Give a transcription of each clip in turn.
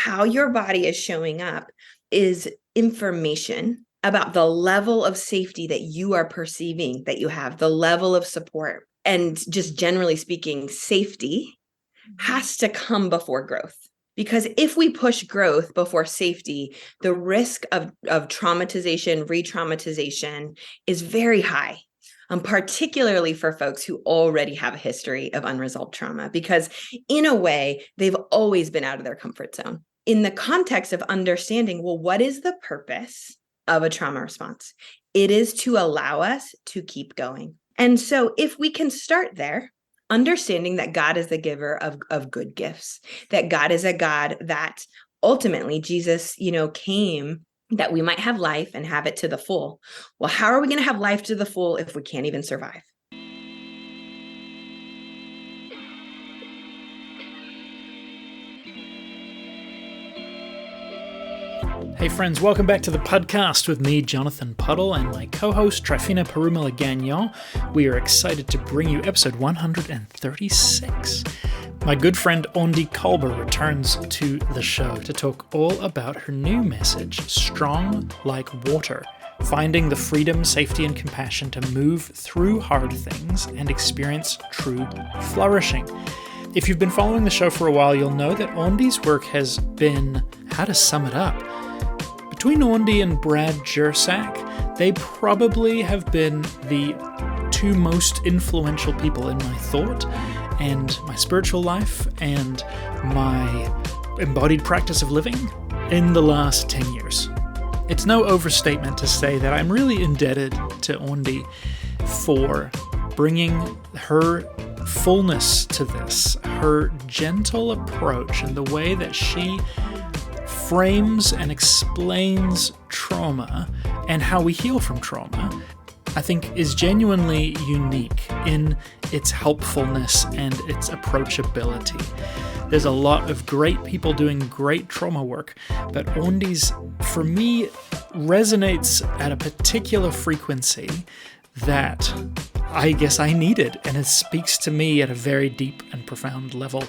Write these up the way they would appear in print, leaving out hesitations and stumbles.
how your body is showing up is information about the level of safety that you are perceiving that you have, the level of support. And just generally speaking, safety has to come before growth. Because if we push growth before safety, the risk of traumatization, re-traumatization is very high, particularly for folks who already have a history of unresolved trauma, because in a way, they've always been out of their comfort zone. In the context of understanding, well, what is the purpose of a trauma response? It is to allow us to keep going. And so if we can start there, understanding that God is the giver of good gifts, that God is a God that ultimately Jesus, came that we might have life and have it to the full. Well, how are we going to have life to the full if we can't even survive? Hey friends, welcome back to the podcast with me, Jonathan Puddle, and my co-host, Trifina Perumela-Gagnon. We are excited to bring you episode 136. My good friend Aundi Kolber returns to the show to talk all about her new message, Strong Like Water, finding the freedom, safety, and compassion to move through hard things and experience true flourishing. If you've been following the show for a while, you'll know that Aundi's work has been, how to sum it up, between Aundi and Brad Jersak, they probably have been the two most influential people in my thought and my spiritual life and my embodied practice of living in the last 10 years. It's no overstatement to say that I'm really indebted to Aundi for bringing her fullness to this, her gentle approach and the way that she frames and explains trauma and how we heal from trauma, I think is genuinely unique in its helpfulness and its approachability. There's a lot of great people doing great trauma work, but Aundi's, for me, resonates at a particular frequency that I guess I needed, and it speaks to me at a very deep and profound level.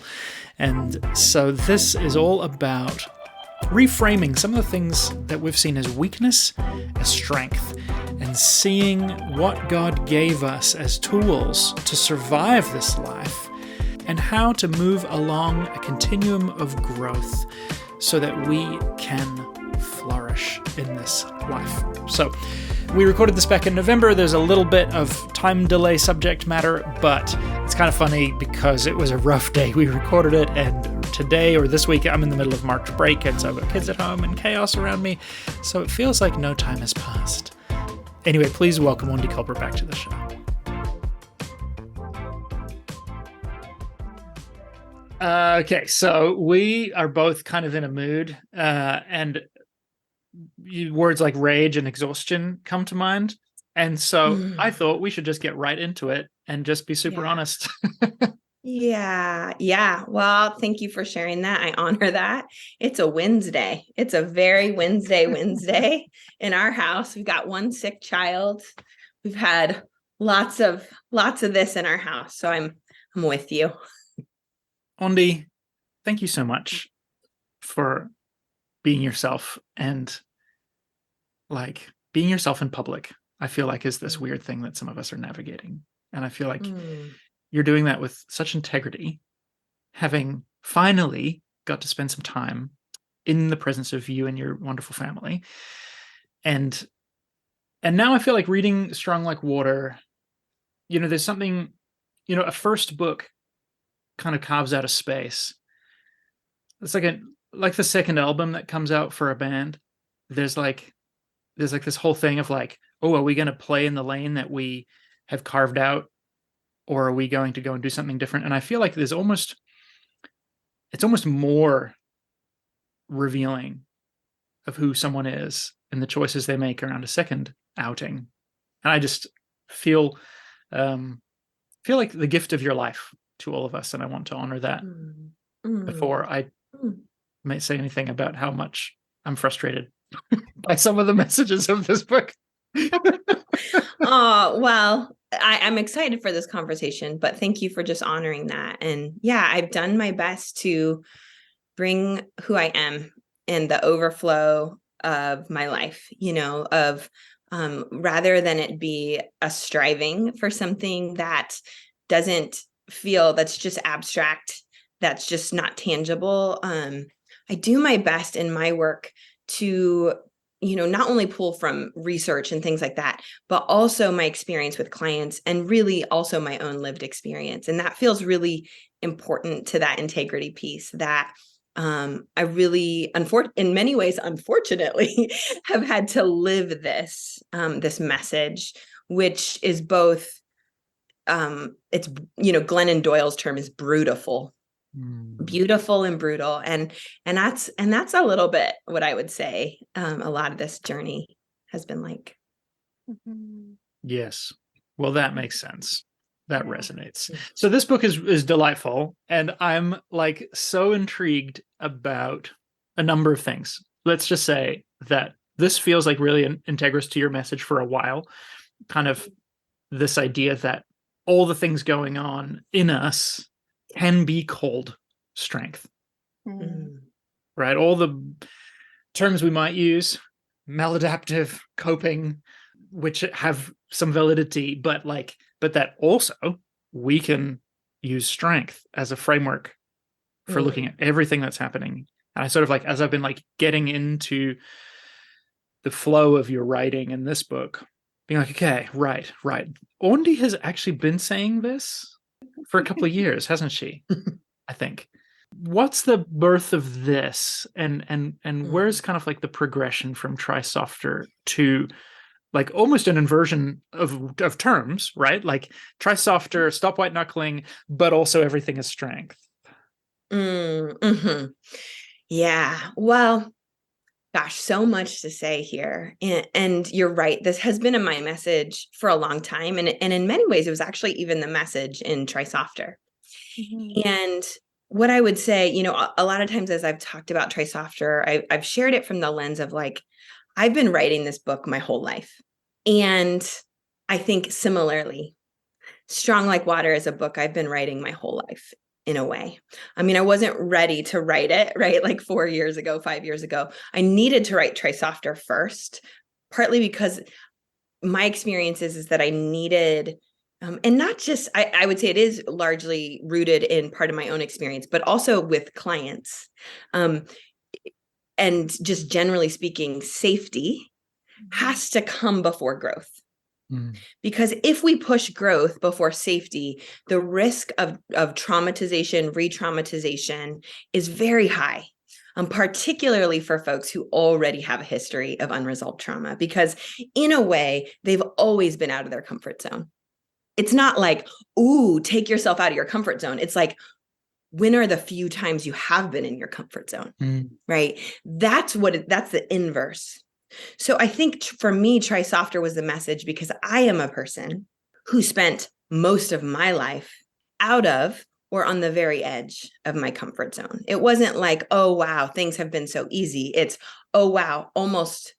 And so this is all about reframing some of the things that we've seen as weakness as strength, and seeing what God gave us as tools to survive this life and how to move along a continuum of growth so that we can flourish in this life. So we recorded this back in November. There's a little bit of time delay subject matter, but it's kind of funny because it was a rough day. We recorded it, and today or this week I'm in the middle of March break, and so I've got kids at home and chaos around me, so it feels like no time has passed. Anyway, please welcome Aundi Kolber back to the show. Okay, so we are both kind of in a mood, and words like rage and exhaustion come to mind. And so I thought we should just get right into it and just be super honest. Yeah. Well, thank you for sharing that. I honor that. It's a Wednesday. It's a very Wednesday in our house. We've got one sick child. We've had lots of this in our house. So I'm with you. Aundi, thank you so much for being yourself, and like being yourself in public, I feel like is this weird thing that some of us are navigating. And I feel like you're doing that with such integrity, having finally got to spend some time in the presence of you and your wonderful family. And now I feel like reading Strong Like Water, there's something, a first book kind of carves out a space. It's like the second album that comes out for a band. There's this whole thing of like, oh, are we going to play in the lane that we have carved out, or are we going to go and do something different? And I feel like it's almost more revealing of who someone is and the choices they make around a second outing. And I just feel like the gift of your life to all of us, and I want to honor that before I may say anything about how much I'm frustrated by some of the messages of this book. Oh, well, I'm excited for this conversation, but thank you for just honoring that. And yeah, I've done my best to bring who I am and the overflow of my life, of rather than it be a striving for something that doesn't feel, that's just abstract, that's just not tangible. I do my best in my work to, not only pull from research and things like that, but also my experience with clients and really also my own lived experience. And that feels really important to that integrity piece that I really, in many ways, unfortunately, have had to live this message, which is both, it's, Glennon Doyle's term is brutal, beautiful and brutal. And that's a little bit what I would say a lot of this journey has been like. Yes. Well, that makes sense. That resonates. So this book is delightful, and I'm like so intrigued about a number of things. Let's just say that this feels like really integrous to your message for a while. Kind of this idea that all the things going on in us can be called strength. Right? All the terms we might use, maladaptive, coping, which have some validity, but that also we can use strength as a framework for looking at everything that's happening. And I sort of as I've been getting into the flow of your writing in this book, being okay, right. Aundi has actually been saying this for a couple of years, hasn't she? I think. What's the birth of this, and where's kind of the progression from Try Softer to almost an inversion of terms, right? Try softer, stop white knuckling, but also everything is strength. Yeah. Well, gosh, so much to say here. And you're right. This has been in my message for a long time. And in many ways, it was actually even the message in Try Softer. And what I would say, a lot of times as I've talked about Try Softer, I've shared it from the lens of I've been writing this book my whole life. And I think similarly, Strong Like Water is a book I've been writing my whole life in a way. I mean, I wasn't ready to write it, right? 4 years ago, 5 years ago, I needed to write Try Softer first, partly because my experience is that I needed, and not just, I would say it is largely rooted in part of my own experience, but also with clients. And just generally speaking, safety has to come before growth. Because if we push growth before safety, the risk of traumatization, re-traumatization is very high, particularly for folks who already have a history of unresolved trauma, because in a way, they've always been out of their comfort zone. It's not ooh, take yourself out of your comfort zone. It's when are the few times you have been in your comfort zone, right? That's the inverse. So I think for me, Try Softer was the message because I am a person who spent most of my life out of or on the very edge of my comfort zone. It wasn't oh, wow, things have been so easy. It's, oh, wow, almost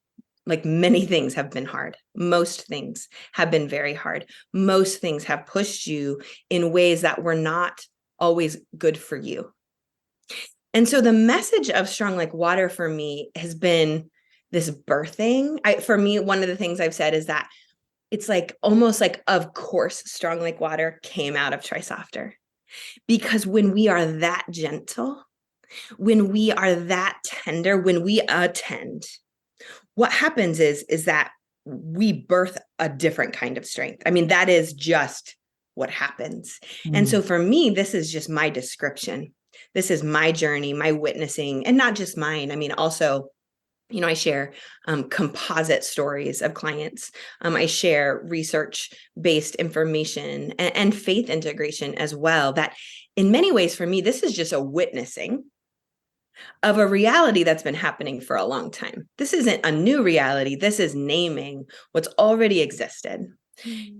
many things have been hard. Most things have been very hard. Most things have pushed you in ways that were not always good for you. And so the message of Strong Like Water for me has been this birthing. For me, one of the things I've said is that it's almost of course, Strong Like Water came out of Try Softer. Because when we are that gentle, when we are that tender, when we attend, what happens is that we birth a different kind of strength. I mean, that is just what happens. And so for me, this is just my description. This is my journey, my witnessing, and not just mine. I mean, also, I share composite stories of clients. I share research-based information and faith integration as well. That in many ways, for me, this is just a witnessing of a reality that's been happening for a long time. This isn't a new reality. This is naming what's already existed.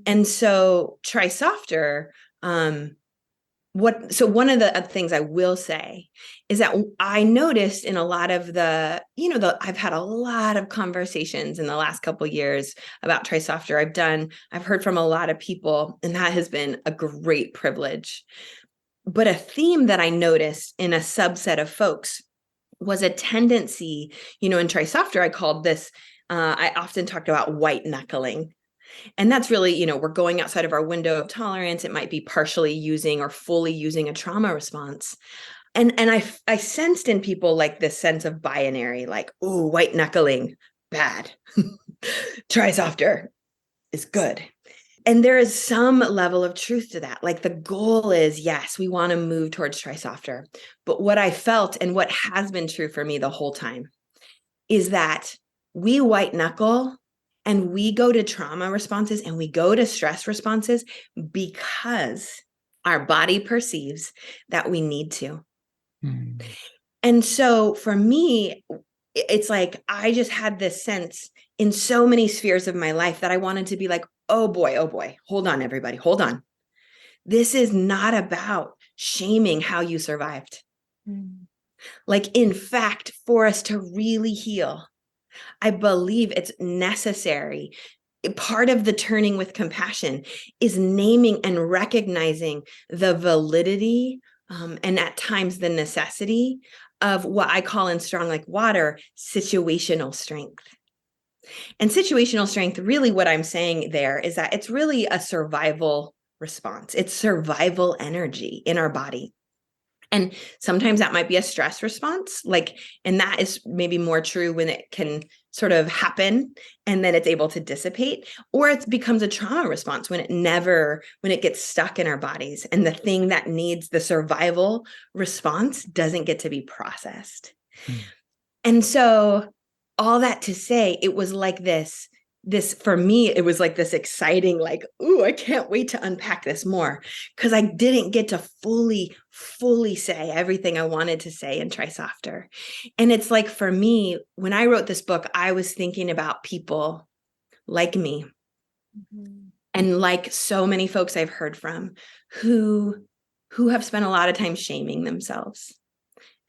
And so Try Softer, so one of the things I will say is that I noticed in a lot of I've had a lot of conversations in the last couple of years about Try Softer. I've heard from a lot of people, and that has been a great privilege. But a theme that I noticed in a subset of folks was a tendency, in Trisofter, I called this, I often talked about white knuckling. And that's really, we're going outside of our window of tolerance. It might be partially using or fully using a trauma response. And I sensed in people like this sense of binary, like, oh, white knuckling, bad. Trisofter is good. And there is some level of truth to that. Like the goal is, yes, we want to move towards Trisofter. But what I felt and what has been true for me the whole time is that we white knuckle and we go to trauma responses and we go to stress responses because our body perceives that we need to. Mm. And so for me, it's like I just had this sense in so many spheres of my life that I wanted to be like, oh boy, hold on, everybody, hold on. This is not about shaming how you survived. Mm. Like, in fact, for us to really heal, I believe it's necessary. Part of the turning with compassion is naming and recognizing the validity and at times the necessity of what I call in Strong Like Water, situational strength. And situational strength, really what I'm saying there is that it's really a survival response. It's survival energy in our body. And sometimes that might be a stress response, and that is maybe more true when it can sort of happen and then it's able to dissipate, or it becomes a trauma response when it gets stuck in our bodies and the thing that needs the survival response doesn't get to be processed. And so all that to say, it was like this for me, it was like this exciting, like, ooh, I can't wait to unpack this more, because I didn't get to fully say everything I wanted to say in Trisofter. And it's like, for me, when I wrote this book, I was thinking about people like me, and like so many folks I've heard from who have spent a lot of time shaming themselves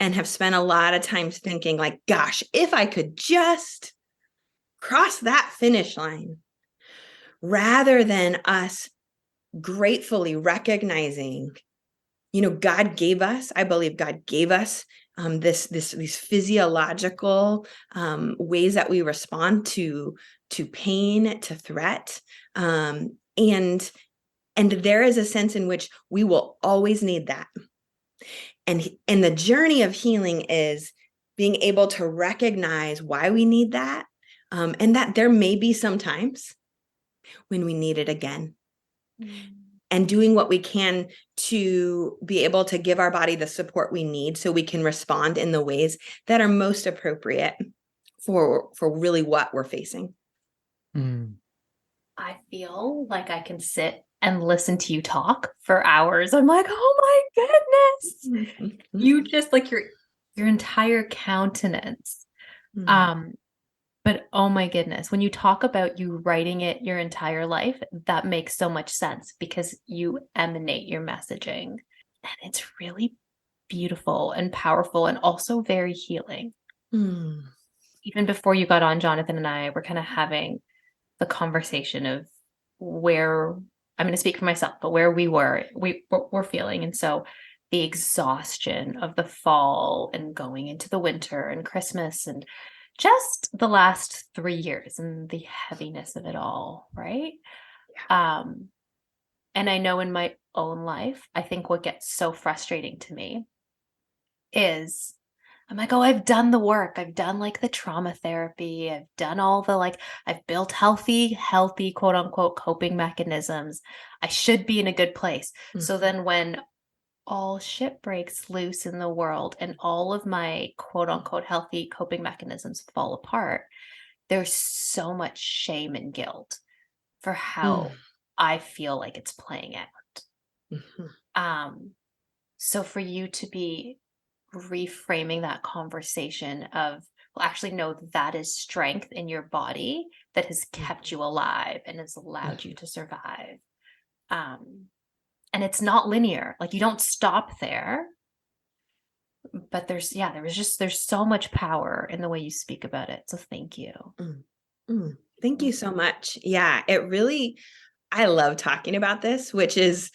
and have spent a lot of time thinking like, gosh, if I could just cross that finish line, rather than us gratefully recognizing, I believe God gave us these physiological ways that we respond to pain, to threat, and there is a sense in which we will always need that. And the journey of healing is being able to recognize why we need that. And that there may be some times when we need it again. And doing what we can to be able to give our body the support we need so we can respond in the ways that are most appropriate for really what we're facing. I feel like I can sit and listen to you talk for hours. I'm like, oh my goodness. You just like your entire countenance. But oh my goodness, when you talk about you writing it your entire life, that makes so much sense because you emanate your messaging. And it's really beautiful and powerful and also very healing. Even before you got on, Jonathan and I were kind of having the conversation of where, I'm going to speak for myself, but where we're feeling. And so the exhaustion of the fall and going into the winter and Christmas and just the last 3 years and the heaviness of it all, right? Yeah. And I know in my own life, I think what gets so frustrating to me is I'm like, oh, I've done the work. I've done like the trauma therapy. I've done all the I've built healthy, quote unquote, coping mechanisms. I should be in a good place. So then when all shit breaks loose in the world and all of my quote unquote healthy coping mechanisms fall apart, there's so much shame and guilt for how I feel like it's playing out. So for you to be reframing that conversation of, well, actually, no, that is strength in your body that has kept you alive and has allowed you to survive. And it's not linear. Like you don't stop there, but there's so much power in the way you speak about it. So thank you. Thank you so much. Yeah, it really, I love talking about this, which is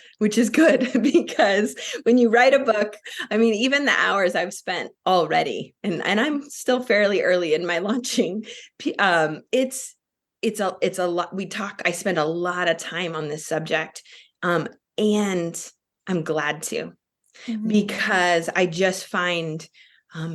good because when you write a book, I mean, even the hours I've spent already, and I'm still fairly early in my launching, it's a lot. I spend a lot of time on this subject, and I'm glad to, because I just find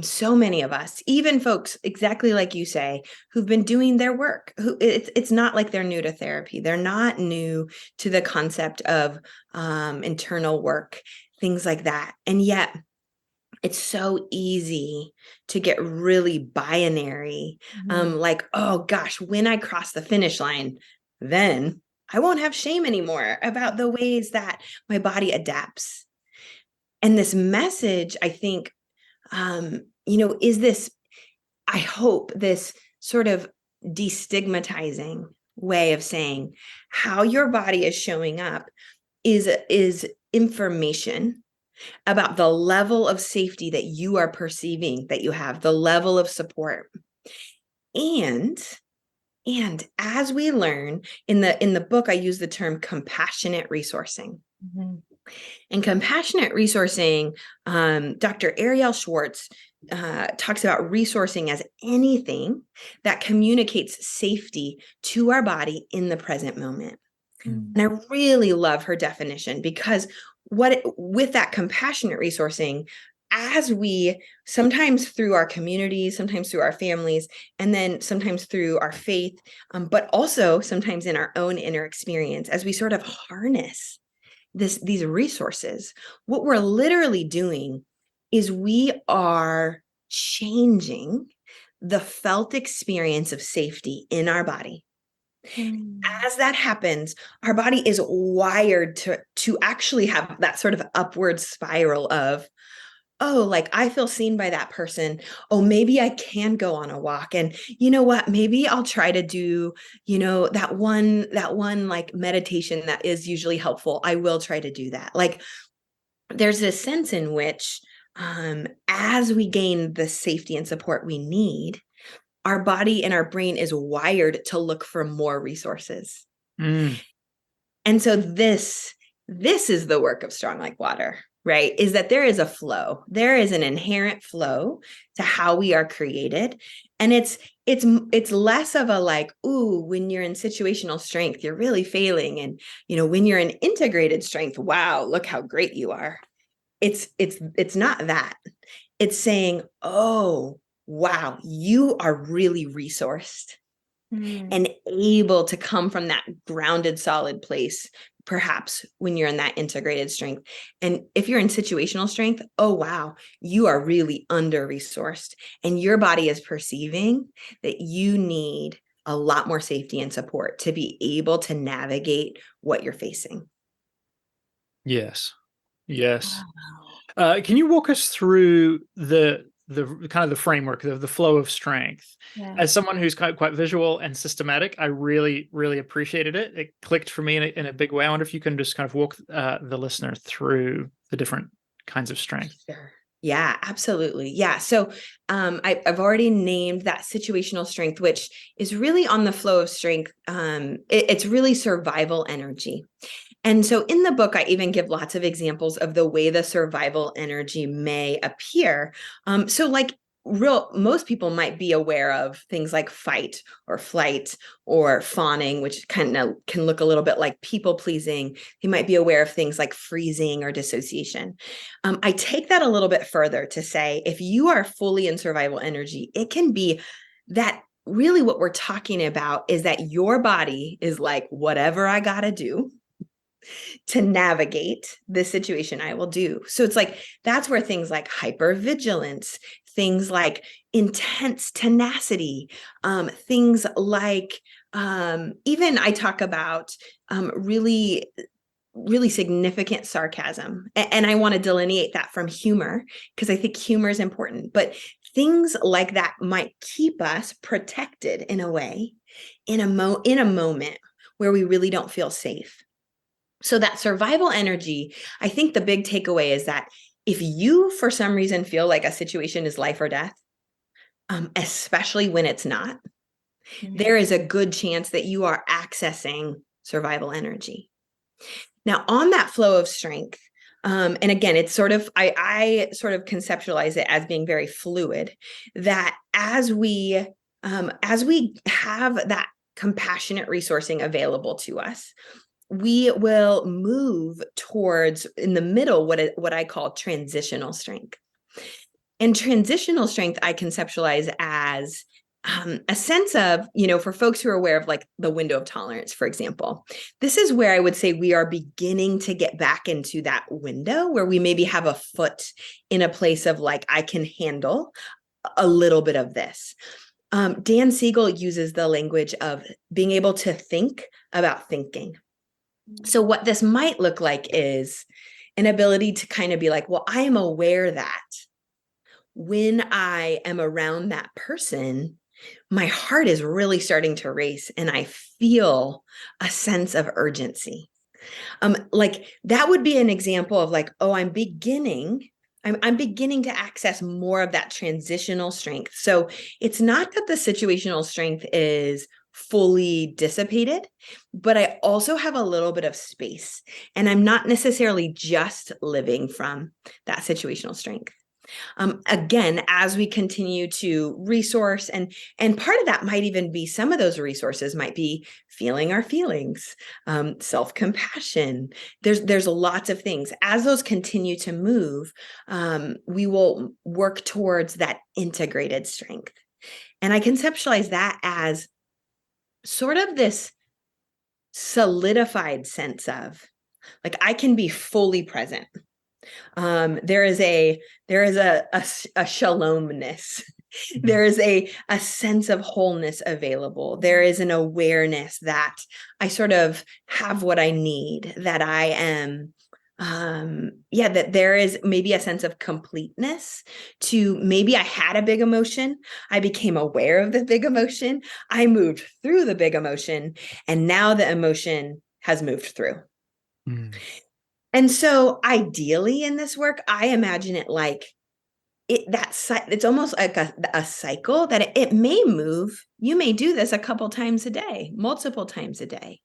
so many of us, even folks exactly like you say, who've been doing their work, who it's not like they're new to therapy. They're not new to the concept of internal work, things like that. And yet it's so easy to get really binary. Like, oh gosh, when I cross the finish line, then I won't have shame anymore about the ways that my body adapts. And this message, I think, is this, I hope, this sort of destigmatizing way of saying how your body is showing up is information about the level of safety that you are perceiving that you have, the level of support. And as we learn in the book, I use the term compassionate resourcing. And compassionate resourcing, Dr. Ariel Schwartz talks about resourcing as anything that communicates safety to our body in the present moment. And I really love her definition, because with that compassionate resourcing, as we sometimes through our communities, sometimes through our families, and then sometimes through our faith, but also sometimes in our own inner experience, as we sort of harness these resources, what we're literally doing is we are changing the felt experience of safety in our body. As that happens, our body is wired to actually have that sort of upward spiral of, oh, like I feel seen by that person. Oh, maybe I can go on a walk. And you know what? Maybe I'll try to do, that one like meditation that is usually helpful. I will try to do that. Like there's this sense in which, as we gain the safety and support we need, our body and our brain is wired to look for more resources. And so this is the work of Strong Like Water, right? Is that there is a flow. There is an inherent flow to how we are created. And it's less of a like, ooh, when you're in situational strength, you're really failing. And, when you're in integrated strength, wow, look how great you are. It's not that. It's saying, oh, wow, you are really resourced and able to come from that grounded, solid place, perhaps when you're in that integrated strength. And if you're in situational strength, oh, wow, you are really under-resourced, and your body is perceiving that you need a lot more safety and support to be able to navigate what you're facing. Yes. Can you walk us through the kind of the framework of the flow of strength? As someone who's quite visual and systematic, I really, really appreciated it. It clicked for me in a big way. I wonder if you can just kind of walk the listener through the different kinds of strength. Sure. Yeah, absolutely. Yeah. So I've already named that situational strength, which is really on the flow of strength. It's really survival energy. And so in the book, I even give lots of examples of the way the survival energy may appear. So like most people might be aware of things like fight or flight or fawning, which kind of can look a little bit like people pleasing. You might be aware of things like freezing or dissociation. I take that a little bit further to say, if you are fully in survival energy, it can be that really what we're talking about is that your body is like, whatever I got to do to navigate this situation, I will do. So it's like, that's where things like hypervigilance, things like intense tenacity, things like, even I talk about really, really significant sarcasm. And I want to delineate that from humor, because I think humor is important, but things like that might keep us protected in a way, in a moment where we really don't feel safe. So that survival energy, I think the big takeaway is that if you, for some reason, feel like a situation is life or death, especially when it's not, there is a good chance that you are accessing survival energy. Now, on that flow of strength, and again, it's sort of, I sort of conceptualize it as being very fluid, that as we have that compassionate resourcing available to us, we will move towards, in the middle, what I call transitional strength. And transitional strength, I conceptualize as a sense of, for folks who are aware of like the window of tolerance, for example, this is where I would say we are beginning to get back into that window where we maybe have a foot in a place of like, I can handle a little bit of this. Dan Siegel uses the language of being able to think about thinking. So what this might look like is an ability to kind of be like, well, I am aware that when I am around that person, my heart is really starting to race and I feel a sense of urgency. Like that would be an example of like, oh, I'm beginning to access more of that transitional strength. So it's not that the situational strength is fully dissipated, but I also have a little bit of space and I'm not necessarily just living from that situational strength. Again, as we continue to resource, and part of that might even be, some of those resources might be feeling our feelings, self-compassion. There's lots of things. As those continue to move, we will work towards that integrated strength. And I conceptualize that as sort of this solidified sense of like, I can be fully present. There is a shalomness. There is a sense of wholeness available. There is an awareness that I sort of have what I need, that I am, that there is maybe a sense of completeness to, maybe I had a big emotion. I became aware of the big emotion. I moved through the big emotion, and now the emotion has moved through. Mm. And so ideally in this work, I imagine it like it's almost like a cycle that it may move. You may do this a couple times a day, multiple times a day.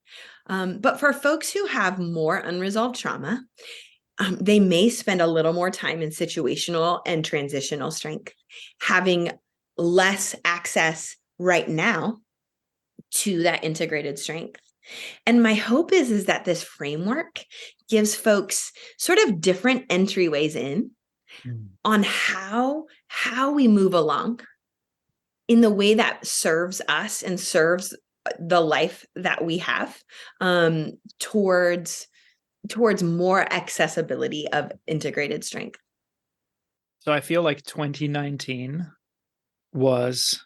But for folks who have more unresolved trauma, they may spend a little more time in situational and transitional strength, having less access right now to that integrated strength. And my hope is that this framework gives folks sort of different entryways in on how we move along in the way that serves us and serves the life that we have, towards more accessibility of integrated strength. So I feel like 2019 was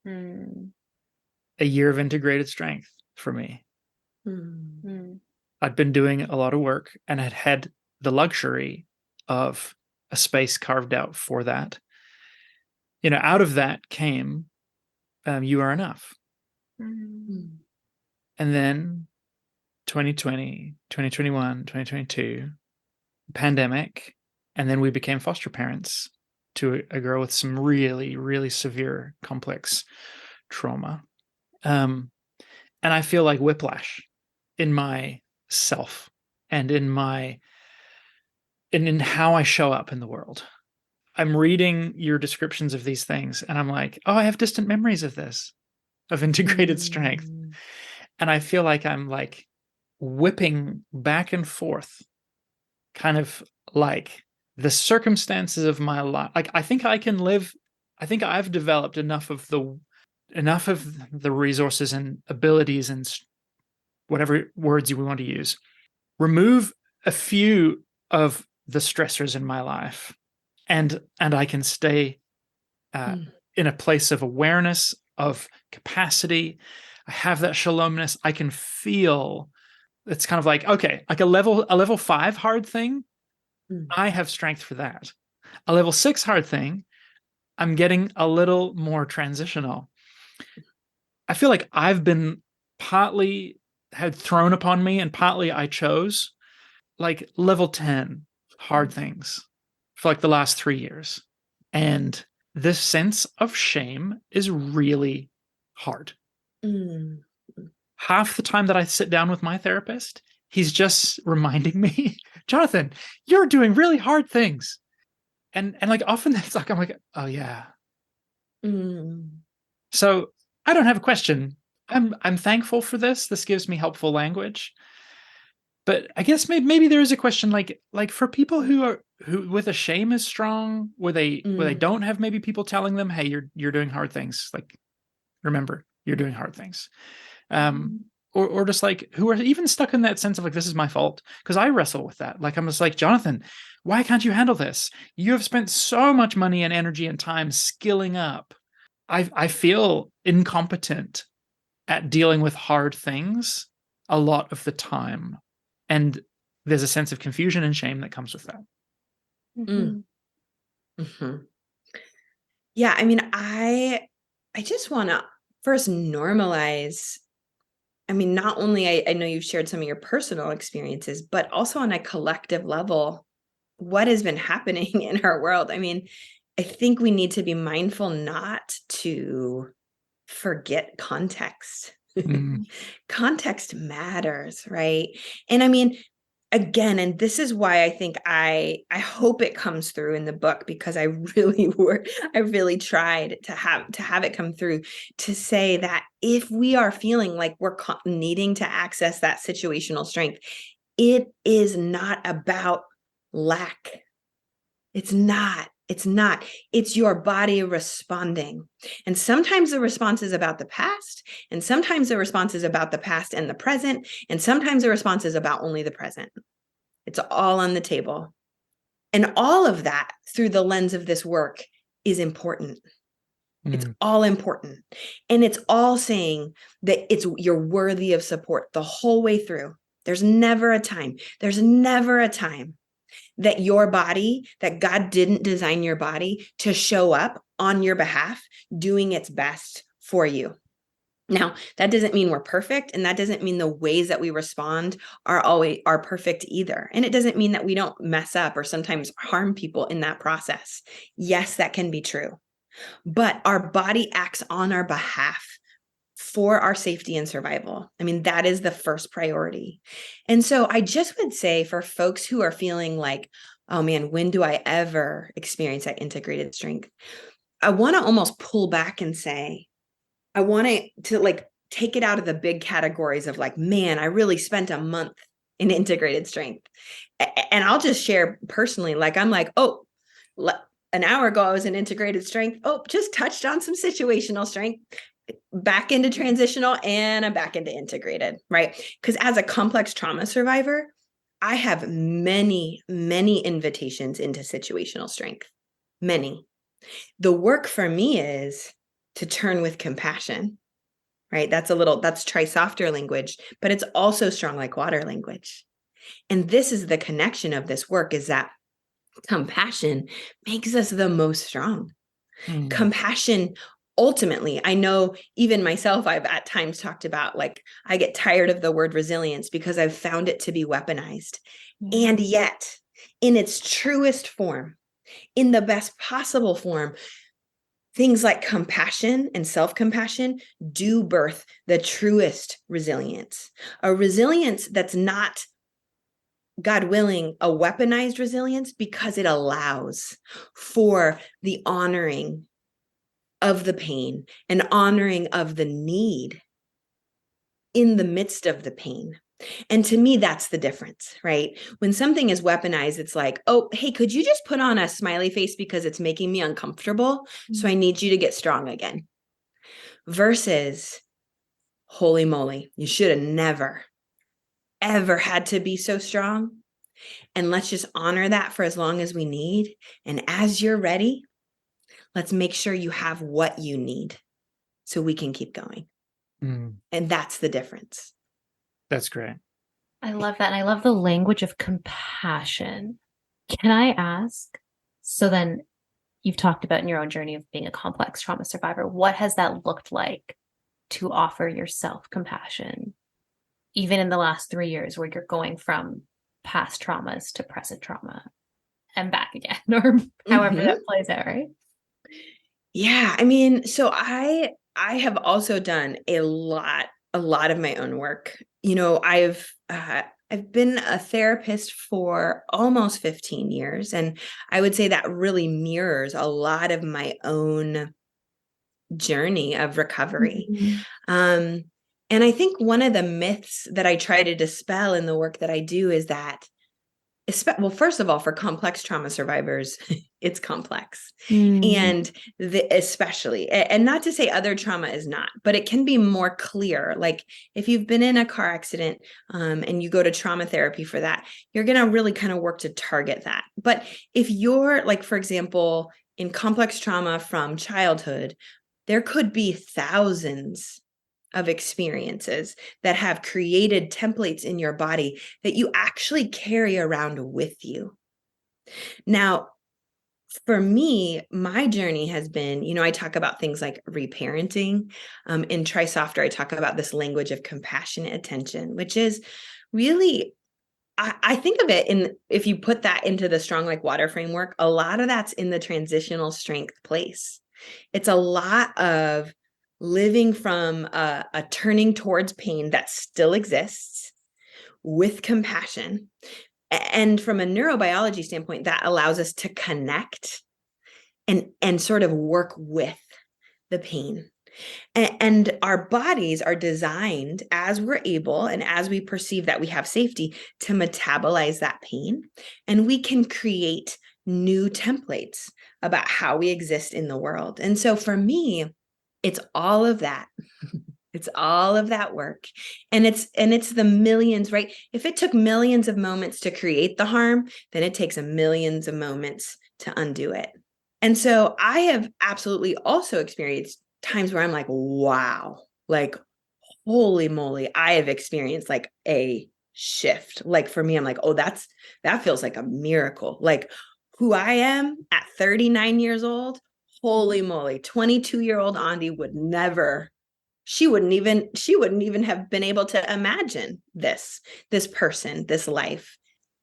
a year of integrated strength for me. I'd been doing a lot of work and had had the luxury of a space carved out for that. Out of that came You Are Enough. And then 2020, 2021, 2022, pandemic, and then we became foster parents to a girl with some really, really severe, complex trauma. And I feel like whiplash in myself and in how I show up in the world. I'm reading your descriptions of these things and I'm like, oh, I have distant memories of this, of integrated strength. And I feel like I'm like whipping back and forth, kind of like the circumstances of my life. Like, I think I've developed enough of the resources and abilities and whatever words we want to use, remove a few of the stressors in my life, and I can stay in a place of awareness, of capacity. I have that shalomness. I can feel. It's kind of like, okay, like a level 5 hard thing, I have strength for that. A level 6 hard thing, I'm getting a little more transitional. I feel like I've been partly had thrown upon me and partly I chose like level 10 hard things for like the last 3 years. And this sense of shame is really hard. half the time that I sit down with my therapist, he's just reminding me, Jonathan, you're doing really hard things. And like often that's like, I'm like, oh yeah. Mm. So I don't have a question. I'm thankful for this. This gives me helpful language. But I guess maybe there is a question like for people who with a shame is strong, where they don't have maybe people telling them, hey, you're doing hard things. Like, remember, you're doing hard things. Or just like who are even stuck in that sense of like, this is my fault. Because I wrestle with that. Like, I'm just like, Jonathan, why can't you handle this? You have spent so much money and energy and time skilling up. I feel incompetent at dealing with hard things a lot of the time. And there's a sense of confusion and shame that comes with that. Yeah, I mean, I just want to first normalize. I mean, not only I know you've shared some of your personal experiences, but also on a collective level, what has been happening in our world. I mean, I think we need to be mindful not to forget context. Context matters, right? And I mean, again, and this is why I think I hope it comes through in the book, because I really tried to have it come through, to say that if we are feeling like we're needing to access that situational strength, it is not about lack. It's not. It's your body responding. And sometimes the response is about the past, and sometimes the response is about the past and the present, and sometimes the response is about only the present. It's all on the table. And all of that through the lens of this work is important. It's all important. And it's all saying that you're worthy of support the whole way through. There's never a time that your body, that God didn't design your body to show up on your behalf, doing its best for you. Now, that doesn't mean we're perfect, and that doesn't mean the ways that we respond are perfect either. And it doesn't mean that we don't mess up or sometimes harm people in that process. Yes, that can be true. But our body acts on our behalf for our safety and survival. I mean, that is the first priority. And so I just would say, for folks who are feeling like, oh man, when do I ever experience that integrated strength? I want to almost pull back and say, I want to like take it out of the big categories of like, man, I really spent a month in integrated strength. And I'll just share personally, like, I'm like, oh, an hour ago I was in integrated strength. Oh, just touched on some situational strength, back into transitional, and I'm back into integrated, right? Because as a complex trauma survivor, I have many, many invitations into situational strength. Many. The work for me is to turn with compassion, right? That's try softer language, but it's also strong like water language. And this is the connection of this work, is that compassion makes us the most strong. Compassion, ultimately, I know even myself, I've at times talked about, like, I get tired of the word resilience because I've found it to be weaponized. And yet, in its truest form, in the best possible form, things like compassion and self-compassion do birth the truest resilience. A resilience that's not, God willing, a weaponized resilience, because it allows for the honoring of the pain and honoring of the need in the midst of the pain. And to me, that's the difference, right? When something is weaponized, it's like, oh, hey, could you just put on a smiley face because it's making me uncomfortable? So I need you to get strong again. Versus, holy moly, you should have never, ever had to be so strong. And let's just honor that for as long as we need. And as you're ready, let's make sure you have what you need so we can keep going. And that's the difference. That's great. I love that. And I love the language of compassion. Can I ask, so then you've talked about in your own journey of being a complex trauma survivor, what has that looked like to offer yourself compassion, even in the last 3 years where you're going from past traumas to present trauma and back again, or however that plays out, right? Yeah. I mean, so I have also done a lot a lot of my own work. I've been a therapist for almost 15 years, and I would say that really mirrors a lot of my own journey of recovery. And I think one of the myths that I try to dispel in the work that I do is that, well, first of all, for complex trauma survivors, it's complex. And especially, and not to say other trauma is not, but it can be more clear. Like if you've been in a car accident and you go to trauma therapy for that, you're going to really kind of work to target that. But if you're like, for example, in complex trauma from childhood, there could be thousands of experiences that have created templates in your body that you actually carry around with you. Now, for me, my journey has been, I talk about things like reparenting. In Try Softer, I talk about this language of compassionate attention, which is really, I think of it if you put that into the Strong Like Water framework, a lot of that's in the transitional strength place. It's a lot of living from a turning towards pain that still exists with compassion. And from a neurobiology standpoint, that allows us to connect and sort of work with the pain. And our bodies are designed as we're able and as we perceive that we have safety to metabolize that pain. And we can create new templates about how we exist in the world. And so for me, it's all of that. It's all of that work. And it's the millions, right? If it took millions of moments to create the harm, then it takes millions of moments to undo it. And so I have absolutely also experienced times where I'm like, wow, like, holy moly, I have experienced like a shift. Like for me, I'm like, oh, that feels like a miracle. Like who I am at 39 years old, holy moly, 22-year-old Aundi would never, she wouldn't even have been able to imagine this person, this life.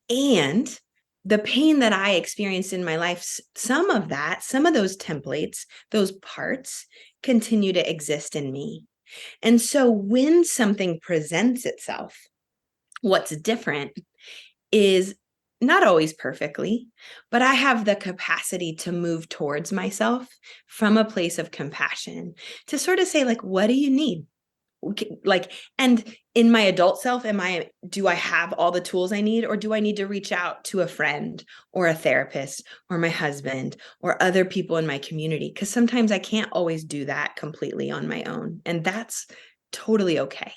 And the pain that I experienced in my life, some of those templates, those parts continue to exist in me. And so when something presents itself, what's different is not always perfectly, but I have the capacity to move towards myself from a place of compassion to sort of say, like, what do you need? Like, and in my adult self, do I have all the tools I need, or do I need to reach out to a friend or a therapist or my husband or other people in my community? Because sometimes I can't always do that completely on my own. And that's totally okay.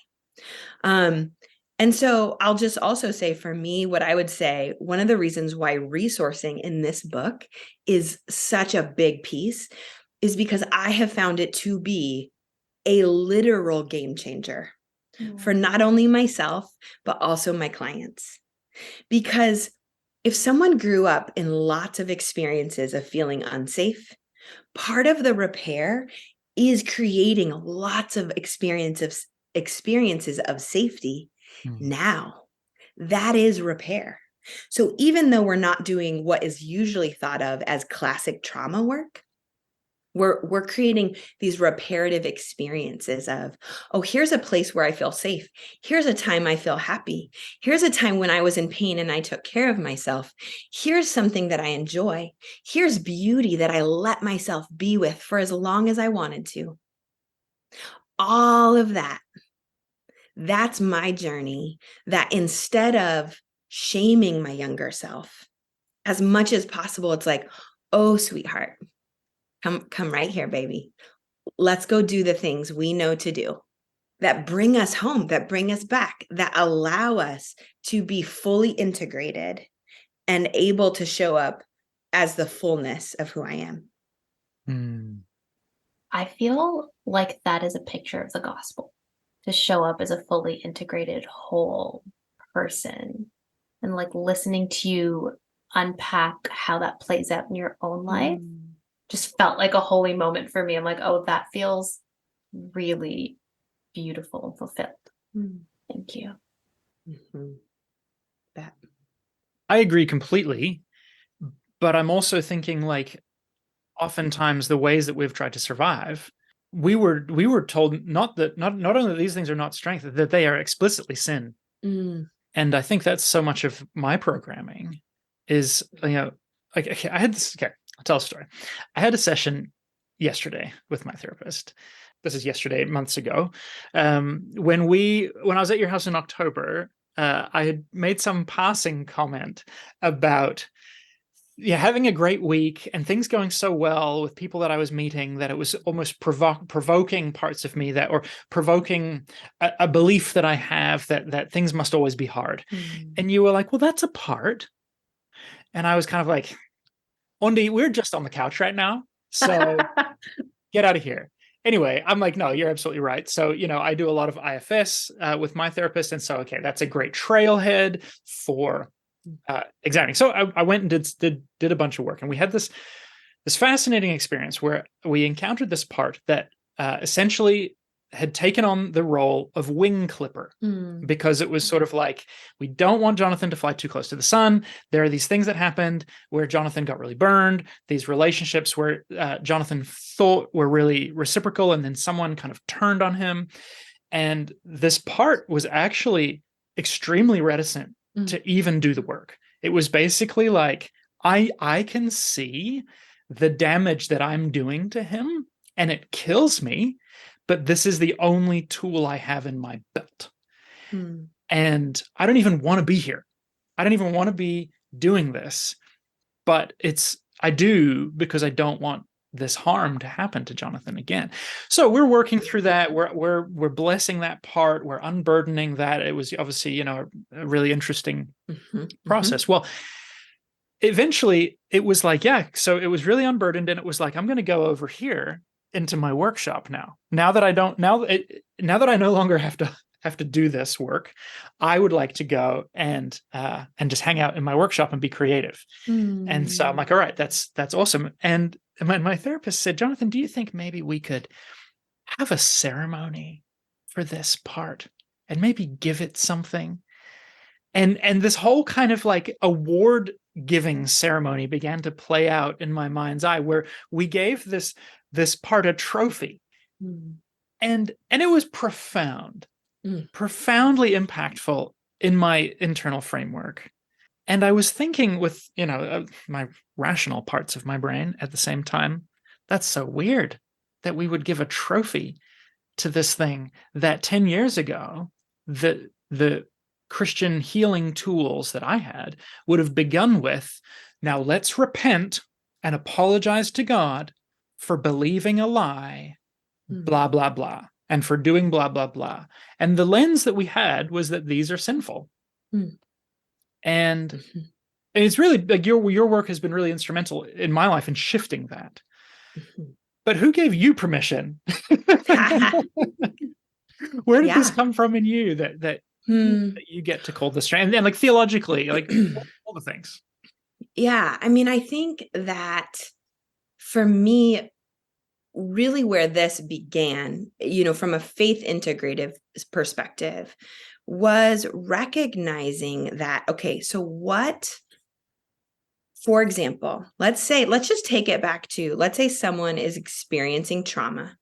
And so I'll just also say, for me, what I would say, one of the reasons why resourcing in this book is such a big piece is because I have found it to be a literal game changer for not only myself, but also my clients. Because if someone grew up in lots of experiences of feeling unsafe, part of the repair is creating lots of experiences of safety. Now, that is repair. So even though we're not doing what is usually thought of as classic trauma work, we're creating these reparative experiences of, oh, here's a place where I feel safe. Here's a time I feel happy. Here's a time when I was in pain and I took care of myself. Here's something that I enjoy. Here's beauty that I let myself be with for as long as I wanted to. All of that. That's my journey, that instead of shaming my younger self, as much as possible, it's like, oh, sweetheart, come right here, baby. Let's go do the things we know to do that bring us home, that bring us back, that allow us to be fully integrated and able to show up as the fullness of who I am. I feel like that is a picture of the gospel, to show up as a fully integrated whole person. And like listening to you unpack how that plays out in your own life just felt like a holy moment for me. I'm like, oh, that feels really beautiful and fulfilled. Thank you. That. I agree completely, but I'm also thinking, like, oftentimes the ways that we've tried to survive, we were told not only that these things are not strength, that they are explicitly sin. And I think that's so much of my programming is, like, okay, I'll tell a story. I had a session yesterday with my therapist. This is yesterday, months ago. When I was at your house in October, I had made some passing comment about having a great week and things going so well with people that I was meeting that it was almost provoking parts of me or provoking a belief that I have that things must always be hard. And you were like, well, that's a part. And I was kind of like, Aundi, we're just on the couch right now, so get out of here. Anyway, I'm like, no, you're absolutely right. So, I do a lot of IFS with my therapist. And so, okay, that's a great trailhead for examining. So I went and did a bunch of work, and we had this fascinating experience where we encountered this part that essentially had taken on the role of wing clipper, because it was sort of like, we don't want Jonathan to fly too close to the sun. There are these things that happened where Jonathan got really burned, these relationships where Jonathan thought were really reciprocal, and then someone kind of turned on him. And this part was actually extremely reticent to even do the work. It was basically like, I can see the damage that I'm doing to him, and it kills me, but this is the only tool I have in my belt. And I don't even want to be here. I don't even want to be doing this, but I do because I don't want this harm to happen to Jonathan again. So we're working through that. We're blessing that part. We're unburdening that. It was obviously, a really interesting process. Well, eventually it was like, so it was really unburdened, and it was like, I'm going to go over here into my workshop now that I no longer have to do this work. I would like to go and just hang out in my workshop and be creative. And so I'm like, all right, that's awesome. And my therapist said, Jonathan, do you think maybe we could have a ceremony for this part and maybe give it something? And this whole kind of like award giving ceremony began to play out in my mind's eye, where we gave this part a trophy. And it was profoundly impactful in my internal framework. And I was thinking with, my rational parts of my brain at the same time, that's so weird that we would give a trophy to this thing that 10 years ago, the Christian healing tools that I had would have begun with, now let's repent and apologize to God for believing a lie, blah, blah, blah, and for doing blah, blah, blah. And the lens that we had was that these are sinful. And it's really like your work has been really instrumental in my life in shifting that. But who gave you permission? Where did this come from in you that you get to call this strength? And like theologically, like all the things. Yeah. I mean, I think that for me, really where this began, from a faith integrative perspective, was recognizing that, okay, so what, for example, let's just take it back to, let's say someone is experiencing trauma.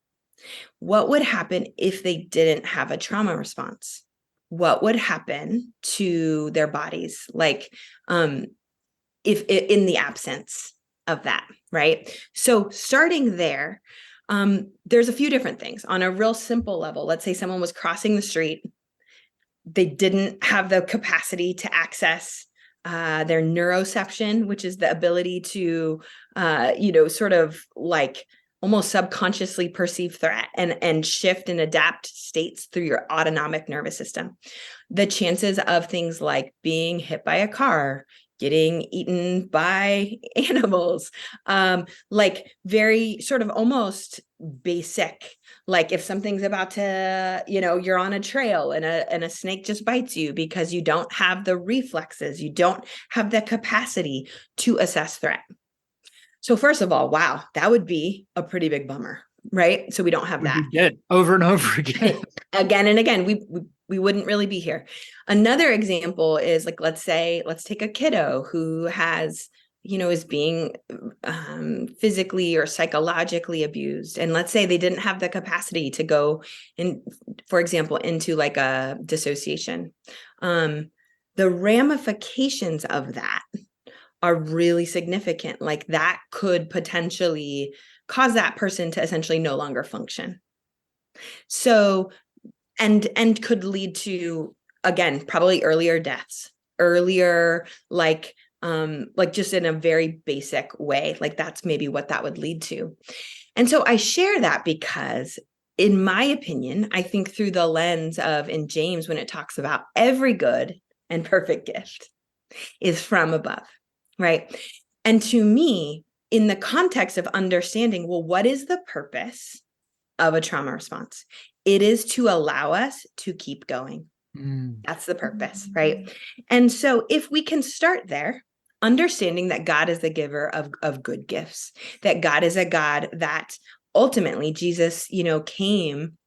What would happen if they didn't have a trauma response? What would happen to their bodies? Like, if in the absence of that, right? So starting there, there's a few different things on a real simple level. Let's say someone was crossing the street. They didn't have the capacity to access their neuroception, which is the ability to, sort of like almost subconsciously perceive threat and shift and adapt states through your autonomic nervous system. The chances of things like being hit by a car, getting eaten by animals, like very sort of almost basic, like if something's about to, you're on a trail and a snake just bites you because you don't have the reflexes, you don't have the capacity to assess threat. So first of all, wow, that would be a pretty big bummer, right? So we don't have that. We did over and over again. Again and again, we wouldn't really be here. Another example is like, let's take a kiddo who has, is being physically or psychologically abused, and let's say they didn't have the capacity to go in, for example, into like a dissociation, the ramifications of that are really significant. Like that could potentially cause that person to essentially no longer function. So, and could lead to, again, probably earlier deaths, earlier, like just in a very basic way, like that's maybe what that would lead to. And so I share that because, in my opinion, I think through the lens of, in James, when it talks about every good and perfect gift is from above, right? And to me, in the context of understanding, well, what is the purpose of a trauma response? It is to allow us to keep going. That's the purpose, right? And so if we can start there, understanding that God is the giver of good gifts, that God is a God that ultimately Jesus, came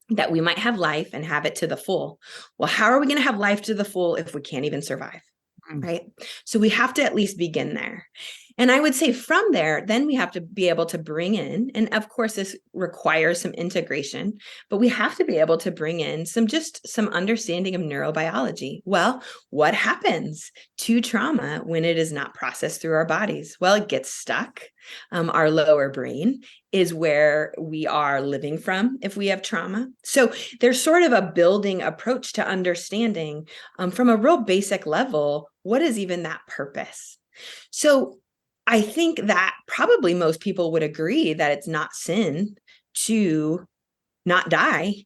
that we might have life and have it to the full. Well, how are we going to have life to the full if we can't even survive? Right? So we have to at least begin there. And I would say from there, then we have to be able to bring in, and of course, this requires some integration, but we have to be able to bring in some understanding of neurobiology. Well, what happens to trauma when it is not processed through our bodies? Well, it gets stuck. Our lower brain is where we are living from if we have trauma. So there's sort of a building approach to understanding from a real basic level, what is even that purpose? So I think that probably most people would agree that it's not sin to not die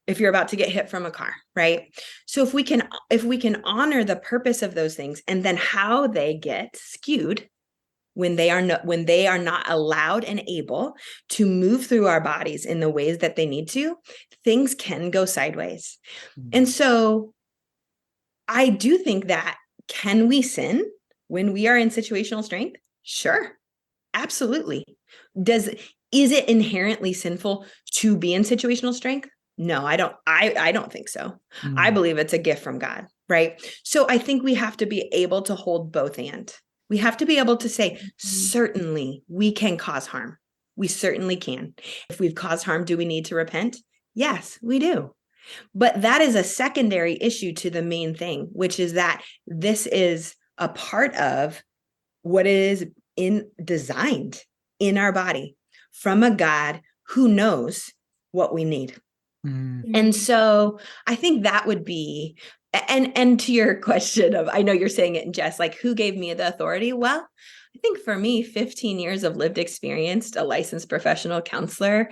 if you're about to get hit from a car, right? So if we can honor the purpose of those things and then how they get skewed when they are not allowed and able to move through our bodies in the ways that they need to, things can go sideways. And so I do think that, can we sin when we are in situational strength? Sure. Absolutely. Is it inherently sinful to be in situational strength? No, I don't think so. I believe it's a gift from God, right? So I think we have to be able to hold both and. We have to be able to say, certainly we can cause harm. We certainly can. If we've caused harm, do we need to repent? Yes, we do. But that is a secondary issue to the main thing, which is that this is a part of what is designed in our body from a God who knows what we need. And so I think that would be, and to your question of, I know you're saying it in jest, like who gave me the authority? Well, I think for me, 15 years of lived experience, a licensed professional counselor,